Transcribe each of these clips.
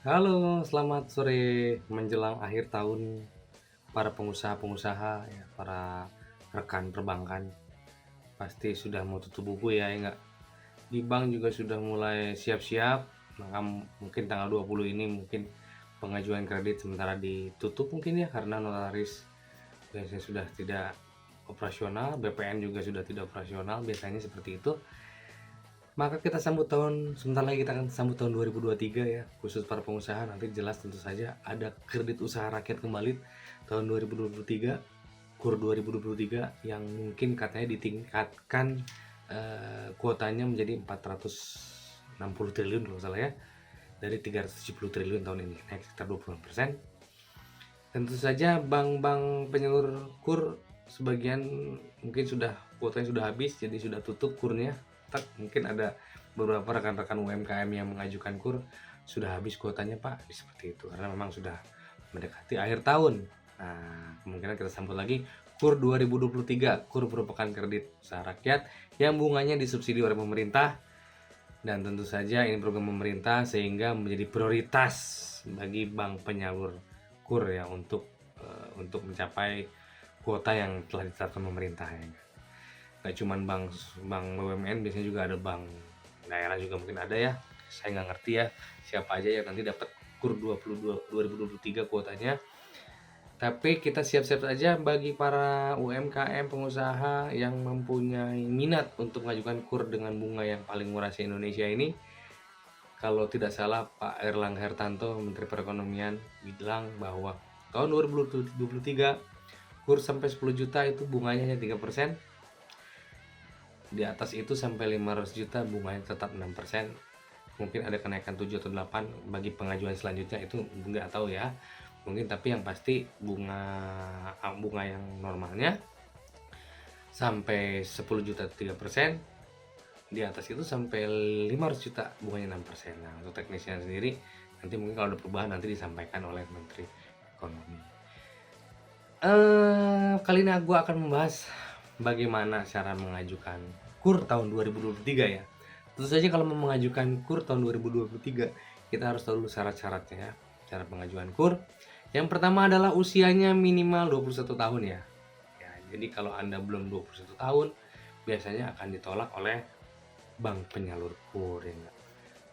Halo, selamat sore menjelang akhir tahun para pengusaha-pengusaha ya, para rekan perbankan pasti sudah mau tutup buku ya enggak? Di bank juga sudah mulai siap-siap, maka mungkin tanggal 20 ini mungkin pengajuan kredit sementara ditutup mungkin ya karena notaris biasanya sudah tidak operasional, BPN juga sudah tidak operasional, biasanya seperti itu. Maka kita sambut tahun sebentar lagi kita akan sambut tahun 2023 ya, khusus para pengusaha nanti jelas tentu saja ada kredit usaha rakyat kembali tahun 2023, KUR 2023 yang mungkin katanya ditingkatkan kuotanya menjadi 460 triliun kalau salah ya, dari 370 triliun tahun ini, naik sekitar 20%. Tentu saja bank-bank penyalur KUR sebagian mungkin sudah kuotanya sudah habis jadi sudah tutup kurnya. Mungkin ada beberapa rekan-rekan UMKM yang mengajukan KUR sudah habis kuotanya Pak, seperti itu karena memang sudah mendekati akhir tahun. Nah, kemungkinan kita sambut lagi KUR 2023. KUR merupakan kredit usaha rakyat yang bunganya disubsidi oleh pemerintah dan tentu saja ini program pemerintah sehingga menjadi prioritas bagi bank penyalur KUR ya untuk mencapai kuota yang telah ditetapkan pemerintah ya. Nggak cuma bank bank BUMN, biasanya juga ada bank daerah juga mungkin ada ya. Saya nggak ngerti ya siapa aja yang nanti dapat KUR 2023 kuotanya. Tapi kita siap-siap saja bagi para UMKM pengusaha yang mempunyai minat untuk mengajukan KUR dengan bunga yang paling murah se Indonesia ini. Kalau tidak salah Pak Erlangga Hartanto, Menteri Perekonomian, bilang bahwa tahun 2023 KUR sampai 10 juta itu bunganya hanya 3%. Di atas itu sampai 500 juta bunganya tetap 6%. Mungkin ada kenaikan 7 atau 8 bagi pengajuan selanjutnya, itu nggak tahu ya. Mungkin, tapi yang pasti bunga yang normalnya sampai 10 juta 3%, di atas itu sampai 500 juta bunganya 6%. Nah, untuk teknisnya sendiri nanti mungkin kalau ada perubahan nanti disampaikan oleh Menteri Ekonomi. Kali ini aku akan membahas bagaimana cara mengajukan KUR tahun 2023 ya. Tentu saja kalau mau mengajukan KUR tahun 2023 kita harus tahu dulu syarat-syaratnya ya. Cara pengajuan KUR yang pertama adalah usianya minimal 21 tahun ya. Ya, jadi kalau Anda belum 21 tahun biasanya akan ditolak oleh bank penyalur KUR ya enggak.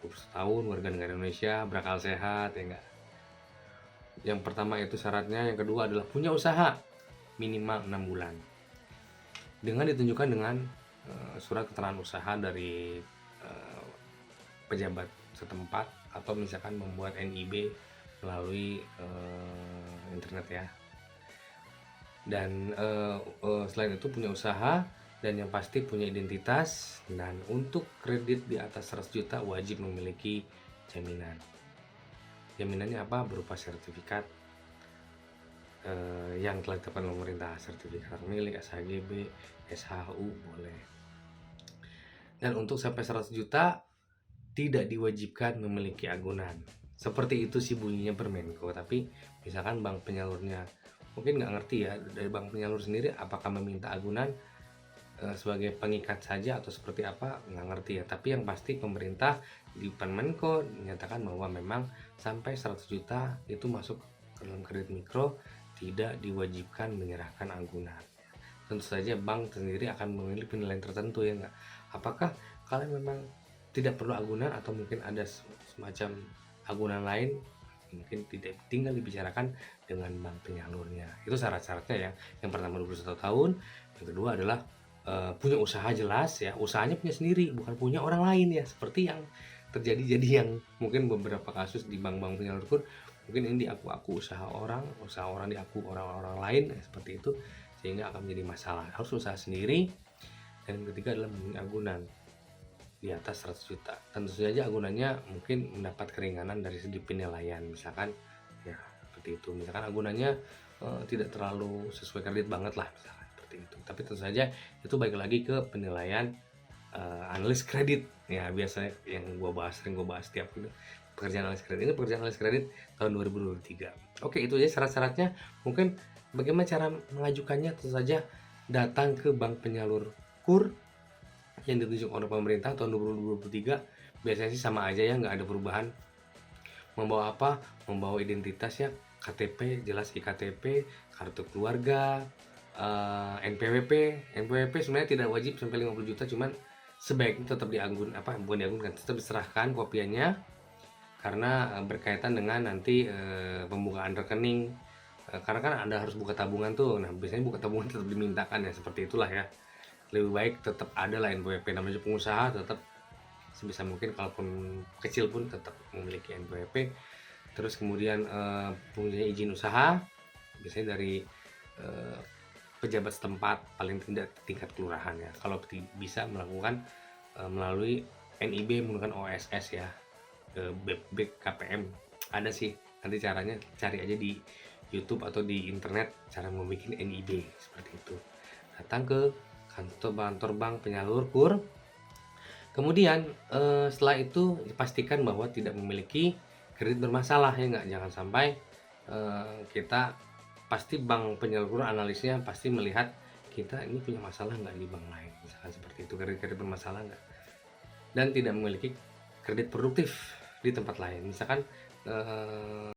21 tahun, warga negara Indonesia, berakal sehat ya enggak. Yang pertama itu syaratnya, yang kedua adalah punya usaha minimal 6 bulan. Dengan ditunjukkan dengan surat keterangan usaha dari pejabat setempat atau misalkan membuat NIB melalui internet ya. Dan selain itu punya usaha dan yang pasti punya identitas, dan untuk kredit di atas 100 juta wajib memiliki jaminan. Jaminannya apa? Berupa sertifikat yang telah ditetapkan pemerintah, sertifikat milik, SHGB, SHU boleh. Dan untuk sampai 100 juta tidak diwajibkan memiliki agunan. Seperti itu sih bunyinya Permenko, tapi misalkan bank penyalurnya mungkin nggak ngerti ya, dari bank penyalur sendiri apakah meminta agunan sebagai pengikat saja atau seperti apa, nggak ngerti ya. Tapi yang pasti pemerintah di Permenko menyatakan bahwa memang sampai 100 juta itu masuk ke dalam kredit mikro tidak diwajibkan menyerahkan agunan. Tentu saja bank sendiri akan memilih penilaian tertentu ya enggak. Apakah kalian memang tidak perlu agunan atau mungkin ada semacam agunan lain, mungkin tidak, tinggal dibicarakan dengan bank penyalurnya. Itu syarat-syaratnya ya. Yang pertama 21 tahun, yang kedua adalah punya usaha jelas ya, usahanya punya sendiri bukan punya orang lain ya, seperti yang terjadi. Jadi yang mungkin beberapa kasus di bank-bank penyalur KUR, mungkin ini diaku-aku usaha orang diaku orang-orang lain ya, seperti itu, sehingga akan menjadi masalah. Harus usaha sendiri. Dan yang ketiga adalah agunan di atas 100 juta. Tentu saja agunannya mungkin mendapat keringanan dari segi penilaian, misalkan ya seperti itu. Misalkan agunannya tidak terlalu sesuai kredit banget lah, misalkan seperti itu. Tapi tentu saja itu balik lagi ke penilaian analis kredit ya, biasanya yang sering gue bahas tiap itu pekerjaan analis kredit. Ini pekerjaan analis kredit tahun 2023. Oke, itu aja syarat-syaratnya. Mungkin bagaimana cara mengajukannya, tentu saja datang ke bank penyalur KUR yang ditunjuk oleh pemerintah tahun 2023. Biasanya sih sama aja ya, nggak ada perubahan. Membawa apa? Membawa identitasnya, KTP, jelas iktp, kartu keluarga, NPWP. NPWP sebenarnya tidak wajib sampai 50 juta, cuman sebaiknya tetap bukan dianggunkan, tetap diserahkan kopiannya, karena berkaitan dengan nanti pembukaan rekening. Karena kan Anda harus buka tabungan tuh. Nah, biasanya buka tabungan tetap dimintakan ya, seperti itulah ya. Lebih baik tetap ada lah NPWP, namanya pengusaha, tetap sebisa mungkin kalaupun kecil pun tetap memiliki NPWP. Terus kemudian punya izin usaha, biasanya dari pejabat setempat, paling tidak tingkat kelurahan ya. Kalau bisa melakukan melalui NIB menggunakan OSS ya, BKPM. Ada sih, nanti caranya cari aja di YouTube atau di internet cara membuat NIB seperti itu. Datang ke kantor bank penyalur KUR. Kemudian setelah itu pastikan bahwa tidak memiliki kredit bermasalah ya nggak. Jangan sampai kita pasti bank penyalur analisnya pasti melihat kita ini punya masalah nggak di bank lain, misalkan seperti itu, kredit bermasalah nggak, dan tidak memiliki kredit produktif di tempat lain, misalkan